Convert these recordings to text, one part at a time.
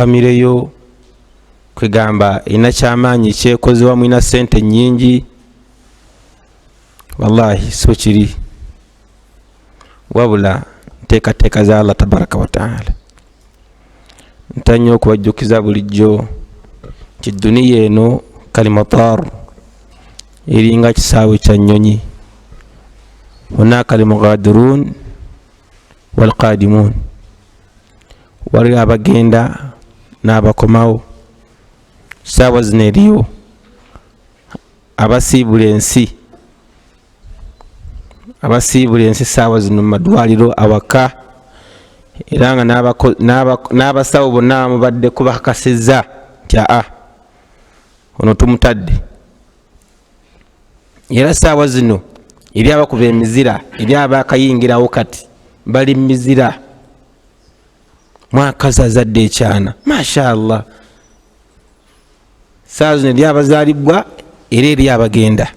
famire yo kwegamba ina kyamaanyi kyekoze wamu ina sente nyingi. Wallahi so kiri, wabula nteekateeka za Allah tabaraka wa taala. Ntannyo okubajjukiza bulijjo nti duniya eno kalimatar eringa kisaawe kya nnyonyi. Hunaka almughadiruun walqadimuun, wali abagenda n'abakomawo. Saawa zino eriyo abasiibula ensi, saawa zino mu madwaliro awaka, era nga n'abasawo bonna mubadde kubakakasizza nti ono tumutadde. Era saawa zino eri abakuba emizira, eri abakayingirawo kati bali mizira. Mwakazi azadde ekyana, mashallah. Saawa zino eri abazaalibwa era eri abagenda.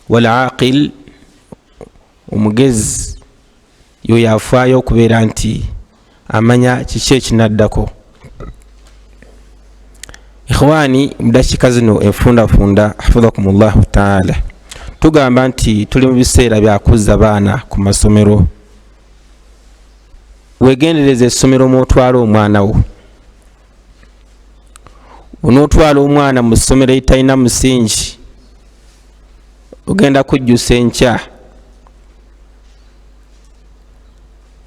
Wal aqil, omugezi yoyo afaayo okubeera nti amanya kiki ekinaddako. Ikhwani, mudakika zino enfundafunda hafidhakumullahu taala, tugamba nti tuli mu biseera bya kuzza baana ku masomero. Wegendereza essomero mwotwala omwana wo. Onootwala omwana mu ssomero eritalina musingi, ogenda kujjusa enkya.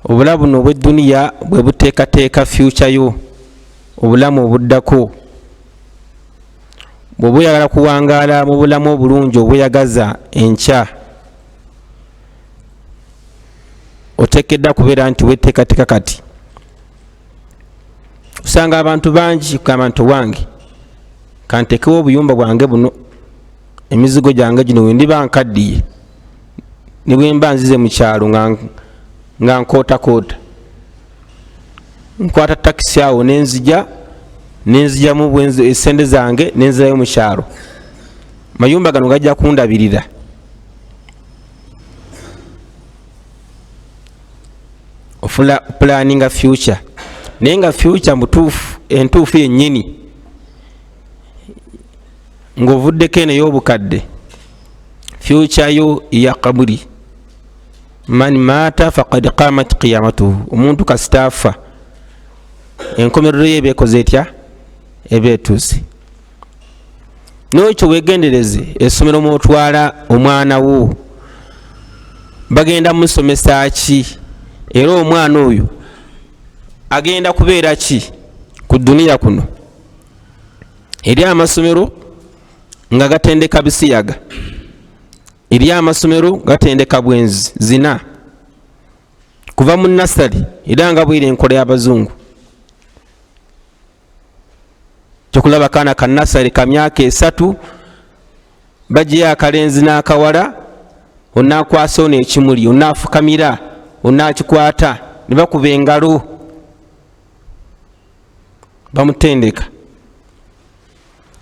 Obulamu buno obw'edduniya bwe buteekateeka future yo, obulamu obuddako. Bw'oba oyagala kuwangaala mu bulamu obulungi obweyagaza enkya, oteekeddwa kubeera nti weteekateeka kati. Usanga abantu bangi kugamba nti wange kantekewo obuyumba bwange buno, emizigo gyange gino wendiba nkaddiye, ne bwe mba nzize mu kyalo nga nkootakoota, nkwata takisi awo nenzijjamu essente zange nenzirayo mu kyalo. Mayumba gano gajja kundabirira. Ofula planning future, naye nga future entuufu yennyini ng'ovuddeko eno ey'obukadde, future yo ya kaburi. Man maata faqad qamat qiyamatuhu, omuntu kasita afa enkomerero ye ebeekoze etya, ebeetuuse. N'ekyo weegendereze essomero mwotwala omwana wo, bagenda musomesa ki, era omwana oyo agenda kubeera ki ku duniya kuno. Eri amasomero nga gatendeka bisiyaga, eri amasomero gatendeka bwenzi zina kuva mu nasali, era nga bwire enkola y'abazungu. Kyokulaba kaana ka nasali ka myaka 3 bagiye akalenzi n'akawala, onaakwasa ono ekimuli, onaafukamira, onaakikwata, ne bakuba engalo bamutendeka.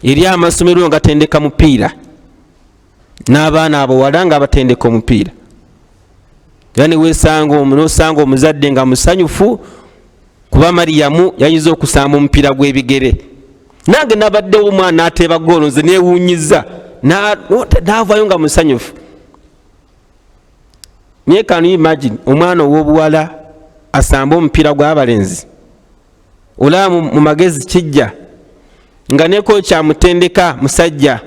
Eri amasomero nga tendeka mupiira, n'abaana abawala nga batendeka omupiira. Yani weesanga omuzadde nga musanyufu kuba Mariyamu yayiza okusamba omupiira gw'ebigere. Nange nabaddewo omwana ateeba goolo, nze neewuunyiza n'avaayo nga musanyufu. Naye can you imagine omwana ow'obuwala asamba omupiira gw'abalenzi? Olaba mu magezi kijja nga neko kyamutendeka musajja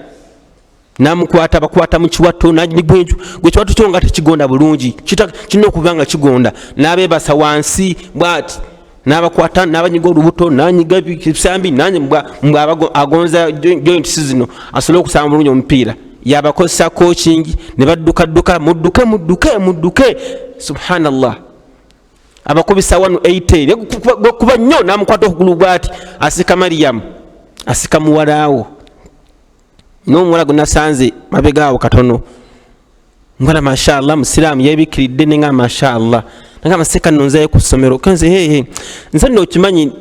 namukwata, bakwata mu kiwato gwe kiwato kyo nga tekigonda bulungi, kirina okuba nga kigonda, n'abeebasa wansi bw'ati, n'abakwata n'abanyiga olubuto, n'anyiga ebisambi, mbwa agonza joints zino asobole okusamba bulungi omupiira. Yabakozesa coaching, ne baddukadduka, mudduke, subhanallah. Abakubisa 180 kuba nnyo, n'amukwata okugulu bw'ati, asika Mariyamu, asika muwalaawo. N'omuwala gwe nasanze mabegaawo katono, ngala mashallah musiraamu yeebikiridde nenga mashallah, nanga maseka nonzayo ku ssomero kanze nze nno okimanyi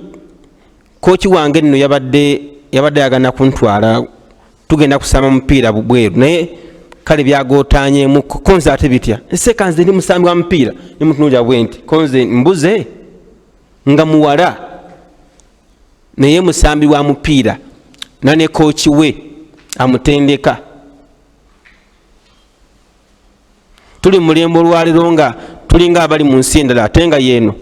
kooki wange nno yabadde yagana kuntwala tugenda kusama mupiira bubweru, naye kale byagootaanyemu konze ate bitya. Nseka nze ndi musambi wa mupiira, ne mutunuulira bwe nti konze mbuze nga muwala. naye musambi wa mupiira nane kooki we amutendeka. Tuli mulembe olwaliro nga tulinga abali mu nsi endala ate nga yeeno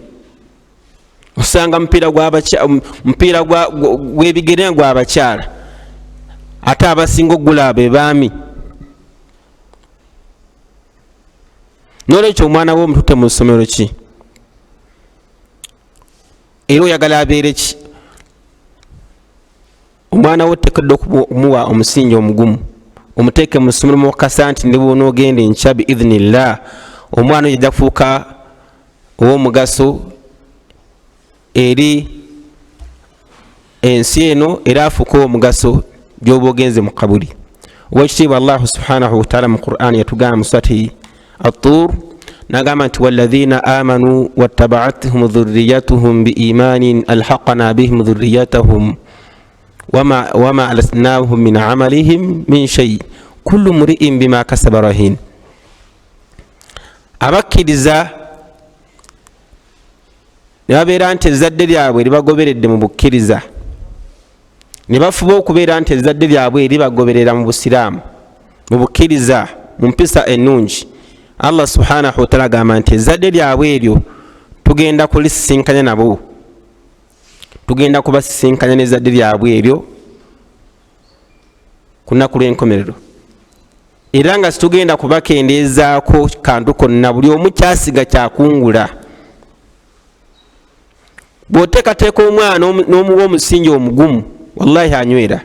osanga mupiira gw'ebigere gw'abakyala ate abasinga oggula be baami. N'olwekyo omwana w'omuntu te mu ssomero ki era oyagala abeere ki? Omwana wo tekedde okumuwa omusingi omugumu, omuteeke mu ssomero mukasa nti ne bw'onoogenda enkya biidhinillah omwana oyo ajja kufuuka ow'omugaso eri ensi eno era afuuka ow'omugaso gy'oba ogenze mu kabuli. Owekitiibwa Allahu subhanahu wa ta'ala mu Qur'an yatugamba mu surati At-Tur nagamba nti walladhina amanu wattaba'athum dhurriyyatuhum biimanin alhaqna bihim dhurriyyatahum wama alasnahum min amalihim min shay kullu mri'in bima kasaba rahin. Abakkiriza ne babeera nti ezzadde lyabwe libagoberedde mu bukkiriza, ne bafuba okubeera nti ezzadde lyabwe libagoberera mu busiraamu mu bukkiriza mu mpisa ennungi. Allah subhanahu wa ta'ala agamba nti ezzadde lyabwe eryo tugenda kulisisinkanya nabo, tugenda kubasisinkanya n'ezzadde lyabwe eryo ku nnaku lw'enkomerero, era nga situgenda kubakendeezaako kantu konna, buli omu kyasiga kyakungula. Bw'oteekateeka omwana n'omuwa omusingi omugumu wallahi anywera.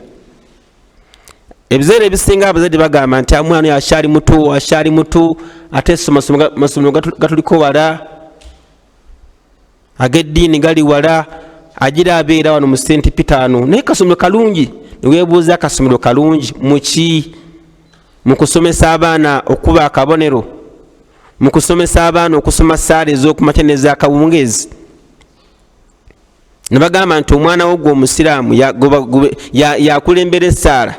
Ebiseera ebisinga abazadde bagamba nti omwana akyali muto ate amasomero gatuliko wala, ag'eddiini gali wala, agira abeera wano mu St. Peter naye kasomero kalungi. Neweebuuza akasomero kalungi muki? Mu kusomesa abaana okuba akabonero, mu kusomesa abaana okusoma saala ez'okumakya n'ez'akawungeezi. Ne bagamba nti omwana wo gwe omusiraamu yakulembera essaala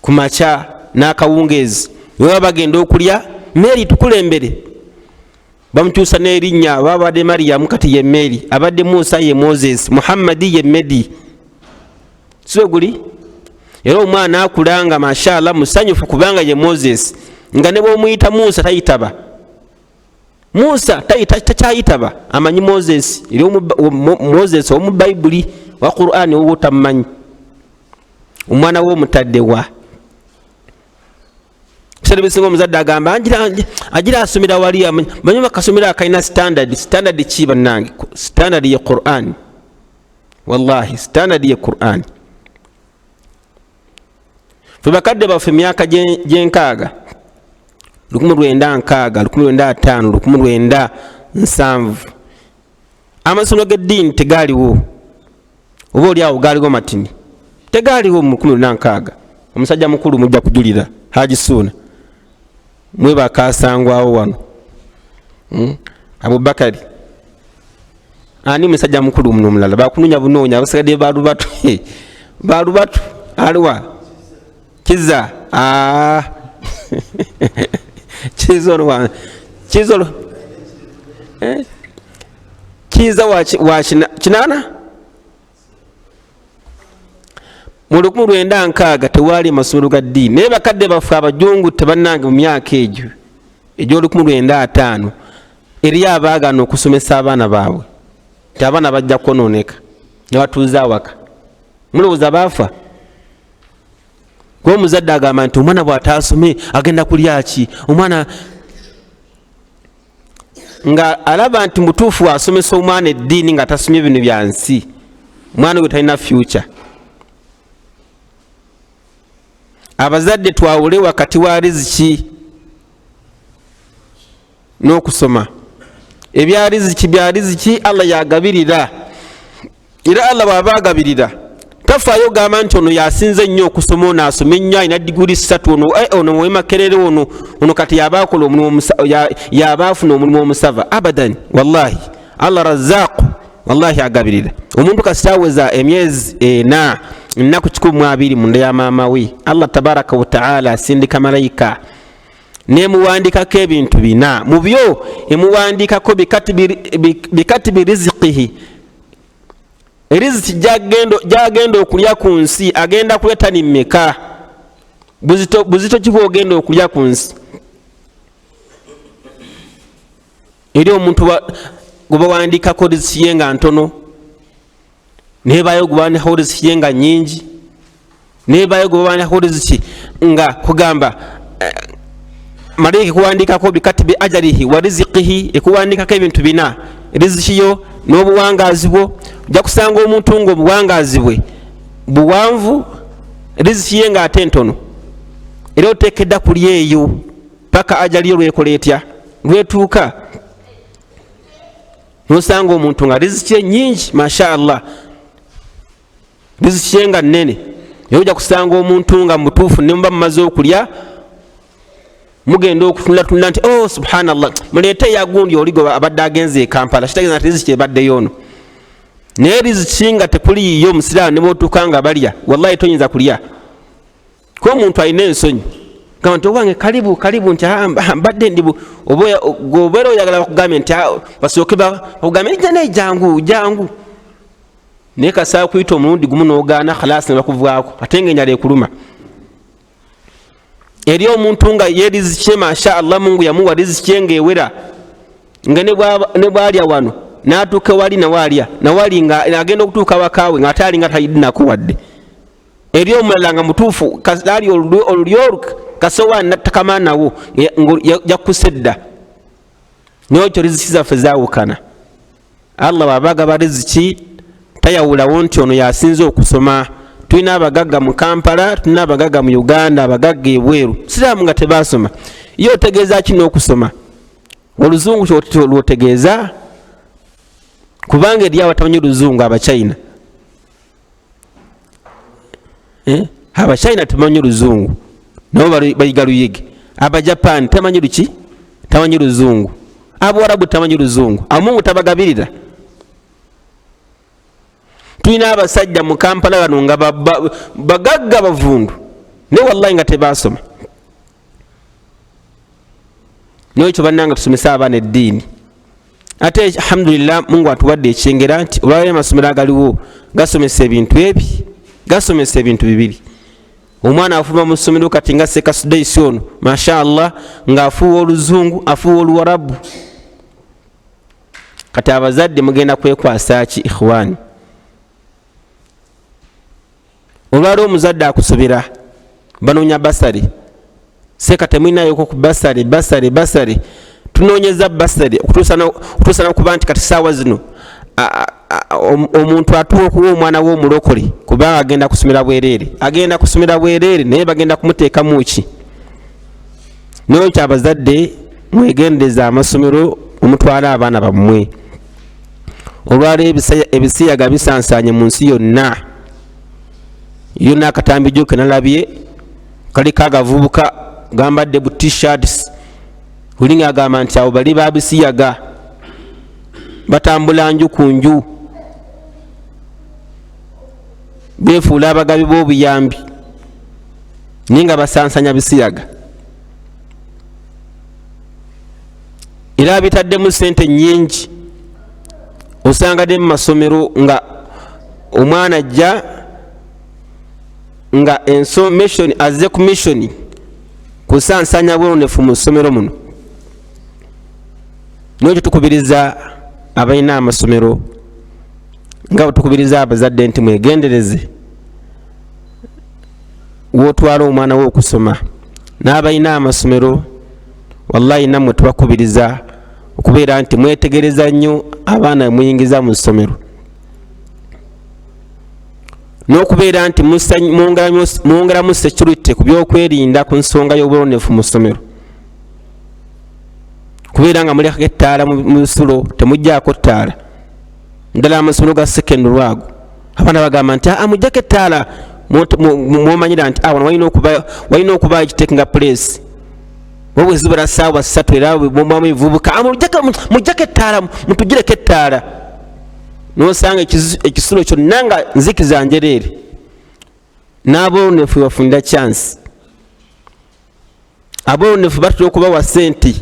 ku makya n'akawungeezi, we baba bagenda okulya Mary tukulembere, bamukyusa n'erinnya, babadde Mariyamu kati ye Mary, abadde Musa ye Moses, Muhammadi ye Medi. Siwe guli? Era omwana akulanga mashallah musanyufu kubanga ye Moses, nga ne bw'omuyita Musa tayitaba. Musa takyayitaba, amanyi Moses, eri Moses omu Bayibuli wa Qur'ani wowe otamumanyi. Omwana wo omutaddewa. Kiseera ebisinga omuzadde agamba agira asomera wali manyi bakasomera akalina standard ki bannange? Standard ye Qur'ani. Wallahi standard ye Qur'ani. Fe bakadde baffe emyaka gy'enkaaga 1960, 1950, 1970 amasomero g'eddiini tegaaliwo, oba oli awo gaaliwo matini, tegaaliwo mu 1960. Omusajja mukulu mujja kujulira Haji Suuna mwe bakasangwawo wano, Abubakari ani musajja mukulu muno mulala bakununya bunoonya abasigadde balubatu balubatu aliwa Kiza Kiza wa kinana mu 1960 tewaali amasomero ga ddiini, naye bakadde baffe abajungu tebannange mu myaka egyo egy'olu 1950 eri abaagana okusomesa abaana baabwe nti abaana bajja kwonooneka ne batuuza awaka. Mulowooza baafa? Kuba omuzadde agamba nti omwana bw'ataasome agenda kulya ki? Omwana nga alaba nti mutuufu asomesa omwana eddiini nga tasomye bino bya nsi, omwana we talina future. Abazadde twawule wakati wa riziki n'okusoma. Ebya riziki bya riziki Allah yagabirira, era Allah bw'aba agabirira tafaayo gamba nti ono yasinze nnyo okusoma, ono asoma ennyo alina diguli 3, ono Makerere ono kati yabaakola omulimu yabaafuna omulimu omusava. Abadan, wallahi Allah Razzaq, wallahi agabirira. Omuntu kasitaweza emyezi 4 ennaku 12 mu nda ya maama we, Allah tabaraka wa ta'ala asindika malayika nemuwandikako ebintu 4. Mu byo emuwandikako bikatibi rizqihi, eriziki gyagenda okulya ku nsi agenda kulya tani mmeka? Buzito ki bwogenda okulya ku nsi? Eri omuntu gwe bawandiikako riziki ye nga ntono, nebayo gwe bawandiikako riziki ye nga nnyingi, nebayo gwe bawandiikako riziki nga kugamba malaika ekuwandiikako bikatibi ajalihi wa rizikihi, ekuwandiikako ebintu bina, riziki yo n'obuwangaazi bwo. Ojja kusanga omuntu ng'obuwangaazi bwe buwanvu, riziki ye nga ate ntono, era oteekedda kulya eyo paka ajali yo lwekola etya, lwetuuka. Nosanga omuntu nga riziki ye nnyingi masha Allah, riziki ye nga nnene, era ojja kusanga omuntu nga mutuufu ne muba mumaze okulya mugenda okutunulatunula nti oh subhanallah muleete yagundi oligo abadde agenze e Kampala, kitegeeza nti riziki ebaddeyo ono. Naye riziki nga tekuliyo musiraamu ne bootuuka nga balya, wallahi toyinza kulya. Kuba omuntu alina ensonyi gamba nti owange kalibu nti mbadde ndi obeera oyagala bakugambye nti basooke bakugambye naye jangu, naye kasaa kuyita omulundi gumu n'ogaana khalasi ne bakuvaako ate ng'enjala ekuluma. Eri omuntu nga ye riziki masha Allah Mungu yamuwa riziki ng'ewera, nga ne bwalya wano n'atuuka wali nawali nga agenda okutuuka wakaawe nga ate alinga talidinako wadde. Eri omulala nga mutuufu ali olulyo kasowaani nattakamana nawo yakusedda. N'ekyo riziki zaffe zaawukana. Allah bw'aba agaba riziki tayawulawo nti ono yasinze okusoma. Tulina abagagga mu Kampala, tulina abagagga mu Uganda, abagagga ebweru, siraamu nga tebaasoma. Ye otegeeza kino okusoma? Oluzungu lwotegeeza? Kubanga eri abatamanyi oluzungu Abachina. Abachina tebamanyi oluzungu, nabo bayiga luyige. Abajapani tamanyi luki? Tamanyi luzungu. Abawarabu tamanyi luzungu. Amungu tabagabirira. Tulina abasajja mu Kampala bano nga bagagga bavundu ne wallahi nga tebaasoma. N'ekyo bannanga tusomesa abaana eddiini. Ate alhamdulillah Mungu atuwadde ekyengera nti olwaliro amasomero agaliwo gasomesa ebintu ebi, gasomesa ebintu bibiri. Omwana afuluma mu ssomero kati nga Sekasudaisi ono masha Allah ng'afuuwa oluzungu, afuuwa oluwarabu. Kati abazadde mugenda kwekwasa ki ikhwani? Olwali omuzadde akusobera banoonya basari, seeka temwinayoko ku basari, tunoonyeza basari okutuusa n'okuba nti kati saawa zino omuntu atuwa okuwa omwana w'omulokole kubanga agenda kusomera bwereere, naye bagenda kumuteekamu ki? N'ekyo abazadde mwegendereza amasomero omutwala abaana bammwe. Olwali ebisiyaga bisansanye mu nsi yonna. Yonna akatambi jo kenalabye kaliko agavubuka gambadde bu t-shirts, bulinga agamba nti abo bali babisiyaga batambula nju ku nju, beefuula abagabi b'obuyambi ninga basansanya bisiyaga. Era bitaddemu sente nnyingi. Osanga de mu masomero nga omwana ajja nga ensomation azze ku mission kusansanya bwonefu mu ssomero muno. N'ekyo tukubiriza abalina amasomero nga tukubiriza abazadde nti mwegendereze wootwala omwana wo okusoma. N'abalina amasomero wallahi nammwe tubakubiriza okubeera nti mwetegereza nnyo abaana muyingiza mu ssomero, n'okubeera nti mwongeramu security ku byokwerinda ku nsonga y'obwonefu mu ssomero. Kubeera nga mulyako ettaala mu lusulo temuggyako ttaala. Ddala amasomero ga secondary ago abaana bagamba nti muggyako ettaala, mwomanyira nti wano walina okuba ekitekinga place. Bwe zibala ssaawa 3 era bwomwamu ebivubuka muggyako ettaala, mutugireko ettaala. N'osanga ekisulo kyonna nga nzikiza njereere. N'aboonefu bafunira chance. Aboonefu batera okubawa ssente.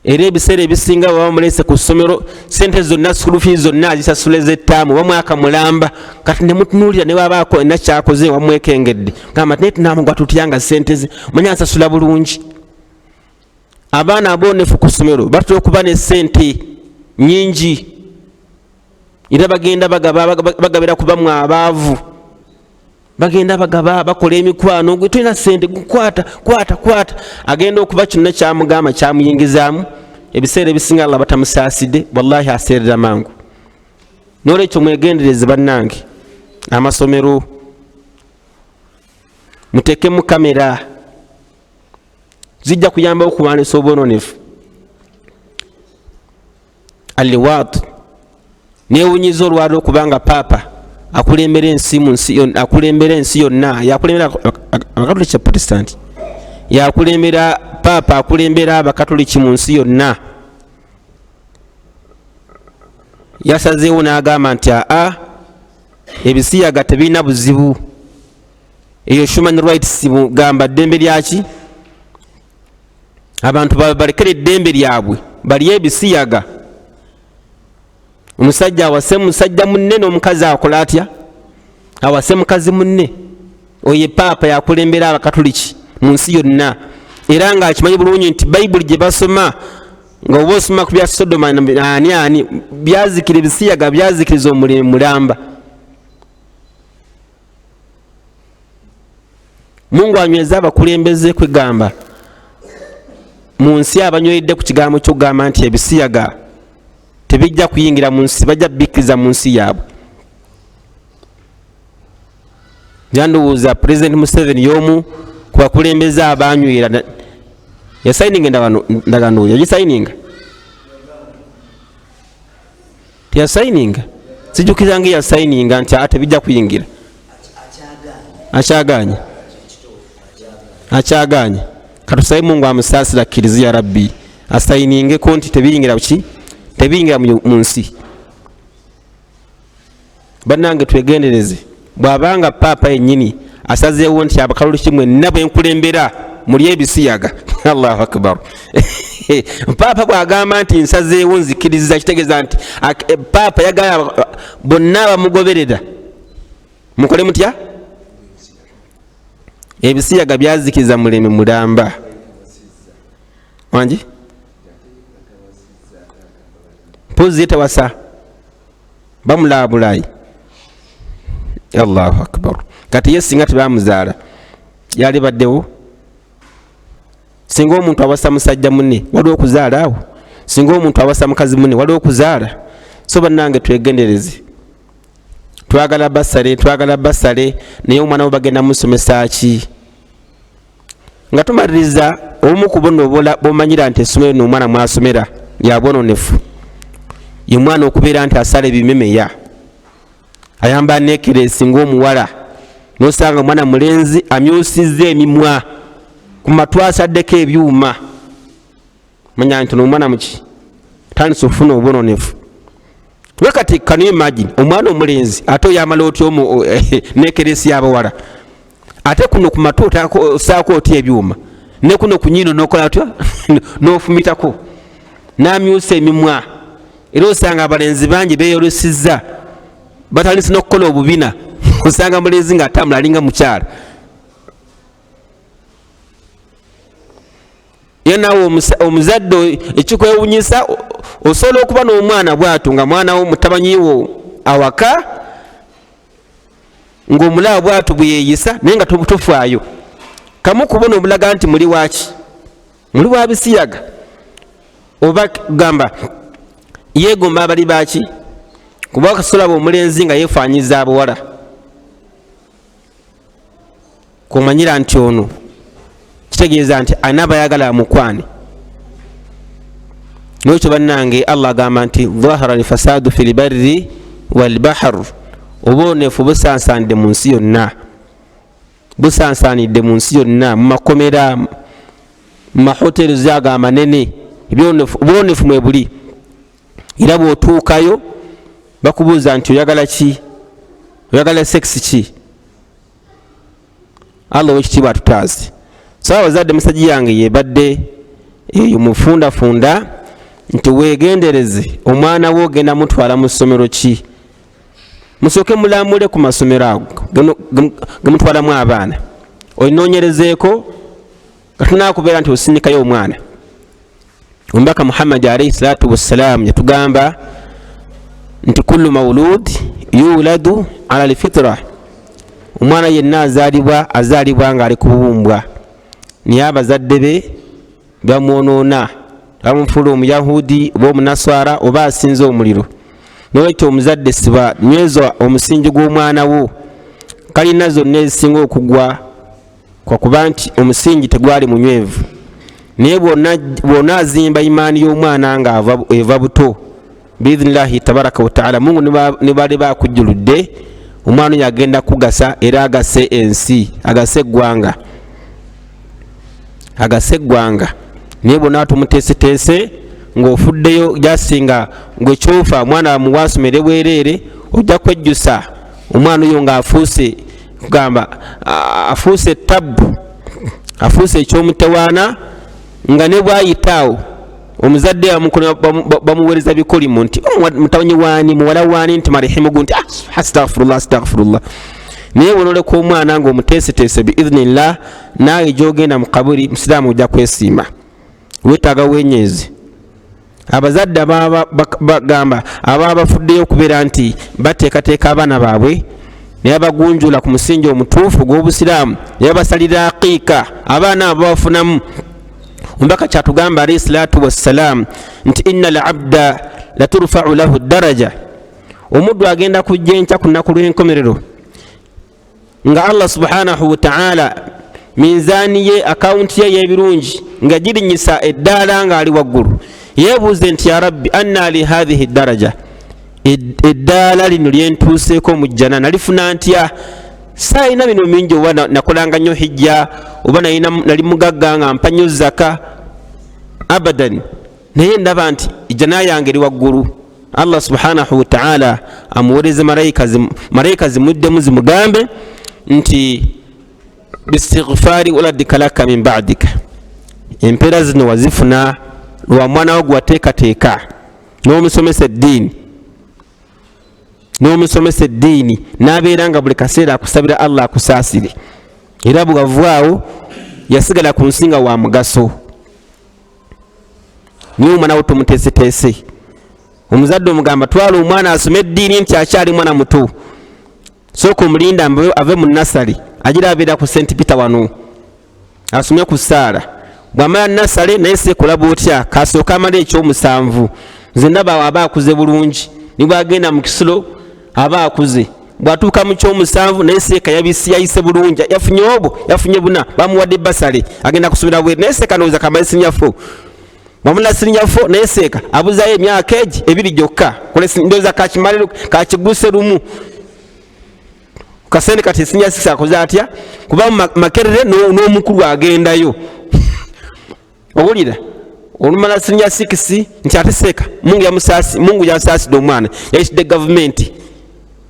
era ebiseera ebisinga baba mulese ku ssomero sente zonna school fees zonna zisasula ez'ettaamu bamwaka mulamba kati ne mutunuulira ne wabaako nakyakoze wamwekengedde gamba naye tunamugwa tutyanga sente ze manya nsasula bulungi. Abaana aboonefu ku ssomero batera okuba ne sente nyingi era bagenda bagabira kubamu abaavu, bagenda bagaba bakola emikwano gwe tulina sente kwata agenda okuba kyonna kyamugamba kyamuyingizaamu ebiseera ebisinga Allah batamusaasidde wallahi aseerera mangu. N'olwekyo mwegendereze bannange, amasomero mutekemu kamera zijja kuyamba okuwanisa obwononefu. Aliwaat newunyiza olwaliro okubanga paapa akulembera ensi yonna yakulembera abakatoliki Protestant yakulembera paapa akulembera abakatoliki mu nsi yonna yasazeewo n'agamba nti ebisiyaga tebirina buzibu, eyo human rights gamba ddembe lyaki abantu balekere eddembe lyabwe balye ebisiyaga. Omusajja awase musajja munne n'omukazi akola atya awase mukazi munne, oye paapa yakulembera abakatoliki mu nsi yonna era ng'akimanyi bulungi nti bayibuli gye basoma nga oba osoma ku bya Sodoma ani byazikira ebisiyaga byazikiriza omuleme mulamba. Mungu anyweza abakulembeze kwegamba mu nsi abanyweredde ku kigambo ky'okugamba nti ebisiyaga tebijja kuyingira mu nsi, bajja bikkiriza mu nsi yaabwe. Yandowooza President Museveni y'omu ku bakulembeze abanywera yasayininga endagaano yagisayininga teyasayininga sijjukira nga yasayininga nti tebijja kuyingira. Akyaganye katusabe Mungu amusaasira kiriziya rabbi asayiningeko nti tebiyingira ki tebiyingira mu nsi. Bannange twegendereze, bw'abanga paapa yennyini asazeewo nti abakatoliki mwenna bwenkulembera muli ebisiyaga Allahu akbar paapa bw'agamba nti nsazeewo nzikiriza kitegeeza nti paapa yagala bonna bamugoberera mukole mutya. Ebisiyaga byazikiriza muleme mulamba wangi pozi tewasa bamulabulayi. Allahu akbar. Kati ye singa tebamuzaala yali baddewo. Singa omuntu awasa musajja munne waliwo okuzaala awo, singa omuntu awasa mukazi munne waliwo okuzaala. So bannange twegendereze, twagala basale naye omwana we bagenda musomesa ki nga tumaliriza omu ku bono bomanyira nti essomero n'omwana mwasomera yabwononefu ye mwana okubeera nti asala ebimemeya ayamba nekeresi ng'omuwala n'osanga omwana mulenzi amyusizza emimwa ku matw asaddeko ebyuma manya nti n'omwana muki tandise okufuna obwononefu. Kati can you imagine omwana omulenzi ate oyamala otyo nekeresi y'abawala ate kuno ku matw osaako otya ebyuma ne kuno ku nyiino n'okola otya n'ofumitako n'amyusa emimwa era osanga abalenzi bangi beeyolesizza batandise n'okukola obubina osanga mulenzi ng'atambula alinga mukyala. Ye naawe omuzadde ekikwewunyisa osobola okuba n'omwana bw'atyo nga mwana wo mutabanyiwo awaka ng'omulaba bw'atyo bwe yeeyisa naye nga tofaayo. Kamu kubona obulaga nti muli waki muli wa bisiyaga oba gamba yeegomba abali baki kuba akasolaba omulenzi nga yeefaanyiza abawala kumanyira nti ono kitegeeza nti anaabayagala amukwane. N'ekyo bannange Allah agamba nti dhahara alfasadu fil barri wal bahr, obwonefu busaansaanidde mu nsi yonna, busaansaanidde mu nsi yonna, mu makomera, mu mahoteri ago amanene, obwonefu mwe buli. Era bw'otuukayo bakubuuza nti oyagala ki, oyagala sex ki? Allah w'ekitiibwa atutaaze. So abazadde musajja yange yebadde eyo mufundafunda nti wegendereze omwana wo ogenda mutwala mu ssomero ki, musooke mulambule ku masomero ago gemutwalamu abaana, olinoonyerezeeko gatunakubeera nti osindikayo omwana. Omubaka Muhammad alayhi salatu wassalam yatugamba nti kullu maulud yuladu ala alfitra, omwana yenna azaalibwa nga ali kubumbwa, naye abazadde be bamwonoona, bamufuula omuyahudi oba omunaswara oba asinze omuliro. Nolwekyo omuzadde siba nyweza omusingi gw'omwana wo, kalina zonna ezisinga okugwa kwa kuba nti omusingi tegwali munywevu. Naye bwona azimba imaani y'omwana nga eva buto, biidhnillahi tabaraka wataala, Mungu ne bali bakujjuludde, omwana oyo agenda kugasa era agase ensi, agase eggwanga. Naye bwona tumuteeseteese ng'ofuddeyo gyasinga ng'ekyofa mwana wamuwa asomere bwereere, ojja kwejjusa omwana oyo ng'afuuse kugamba afuuse tabbu, afuuse ekyomutawaana, nga ne bwayitaawo omuzadde bamuweereza bikolimu nti mutawanyi waani, muwala waani, nti marihimugu, nti astaghfirullah. Naye wonoleka omwana ng'omuteeseteese biidhnillah, naawe gyogenda mu kaburi musiraamu ojja kwesiima, weetaaga wenyeezi. Abazadde bagamba ababa bafuddeyo okubeera nti bateekateeka abaana baabwe naye bagunjula ku musingi omutuufu gw'obusiraamu, naye basalira aqiika abaana abo babafunamu. Omubaka kyatugamba alayhi salatu wassalam nti inna al-abda laturfa'u lahu daraja, omuddu agenda kujja enkya ku nnaku lw'enkomerero nga Allah subhanahu wa ta'ala minzaani ye, akawunti ye y'ebirungi nga girinyisa eddaala nga ali waggulu. Yeebuuze nti ya rabbi anna li hadhihi daraja, eddaala lino lyentuuseeko mu jjana nalifuna ntya? Saayina bino mingi, oba nakolanga nnyo hijja, oba nali mugagga nga mpa nnyo zaka, abadan. Naye ndaba nti ijjana yange eri waggulu. Allah subhanahu wa ta'ala amuweereze malayika zimuddemu zimugambe nti bistighfari waladika laka min ba'dika, empeera zino wazifuna lwa mwana wo gwateekateeka n'omusomesa eddiini n'abeera nga buli kaseera akusabira Allah akusaasire, era bwavaawo yasigala ku nsinga wa mugaso. Niwe omwana wo tumuteeseteese. Omuzadde omugamba twala omwana asome eddiini nti akyali mwana muto, sooka omulinda ave mu nasale agira abeera ku St. Peter wano asomye ku Saara. Bwamala nasale naye sekola bwotya, kasooka amala ekyomusanvu. Nze ndaba aba akuze bulungi, nibwe agenda mu kisulo aba akuze. Bwatuuka mu kyomusanvu naye seeka yayise bulungi, yafunye buna, bamuwadde basale agenda kusomera bweru. Naye seeka ndowooza kamale sinyafo, wamula sinyafo naye seeka abuzaayo emyaka egi 2 gyokka, ndowooza kakiguse lumu kasente kati sinyasisa akoze atya, kuba makerere n'omukulu agendayo. Owulira olumala sinya 6 nti ate seeka Mungu yasaasidde omwana, yayisudde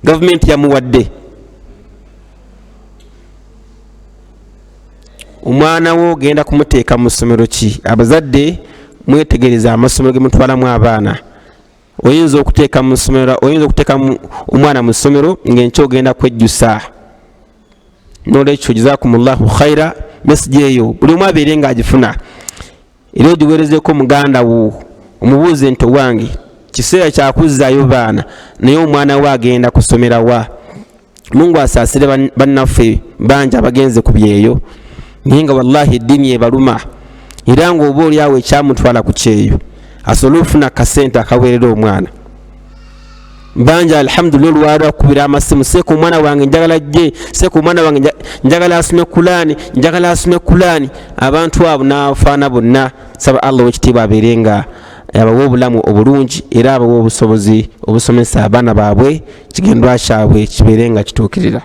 gavumenti yamuwadde. Omwana wo genda kumuteeka mu ssomero ki? Abazadde mwetegereza amasomero ge mutwalamu abaana. Oyinza okuteeka omwana mu ssomero ng'enkya ogenda kwejjusa. N'olwekyo jazakumullahu khaira, message eyo buli omu abeere ng'agifuna. Era ogiweerezeeko muganda wo, omubuuze nti owange kiseera kyakuzzaayo baana, naye omwana we agenda kusomera wa? Mungu asaasire bannaffe bangi abagenze ku byeyo, naye nga wallahi eddiini ebaluma, era ng'oba oli awo ekyamutwala ku kyeyo asobole okufuna kasente akaweerera omwana. Bangi alhamdulillah olwalwa okukubira amasimu, seeka omwana wange njagala jje, seeka omwana wange njagala asome kulaani, njagala asome kulaani. Abantu abo n'afaana bonna, saba Allah w'ekitiibwa abeere nga abawa obulamu obulungi era abawa obusobozi obusomesa abaana baabwe, kigendwa kyabwe kibeere nga kituukirira.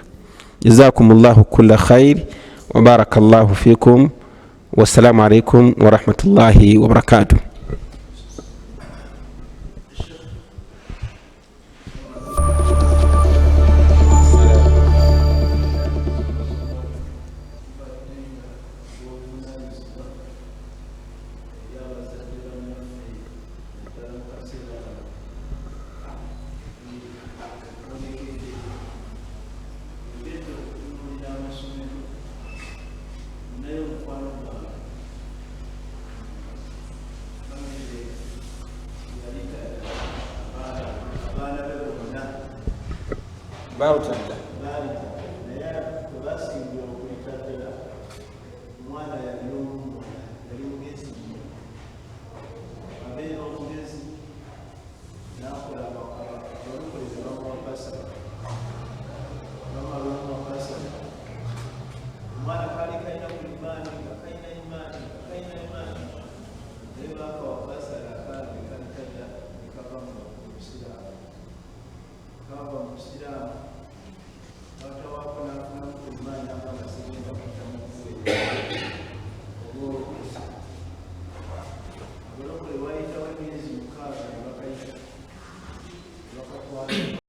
Jazakumullahu kulla khair wa barakallahu fikum, wassalamu alaikum wa rahmatullahi wa barakatuh. balutadda naye tebasingira okulitaddala omwana yali mugezi abeera omugezi nakola abalukolezi bamwapasa bamalwamwapasa omwana kali kalina kulimaani nga kalina imaani naye bakawapasa akange kalitadda nekava musiraamu kava musiraamu watawako nafunaku imaani abagasegenda kutamukuwe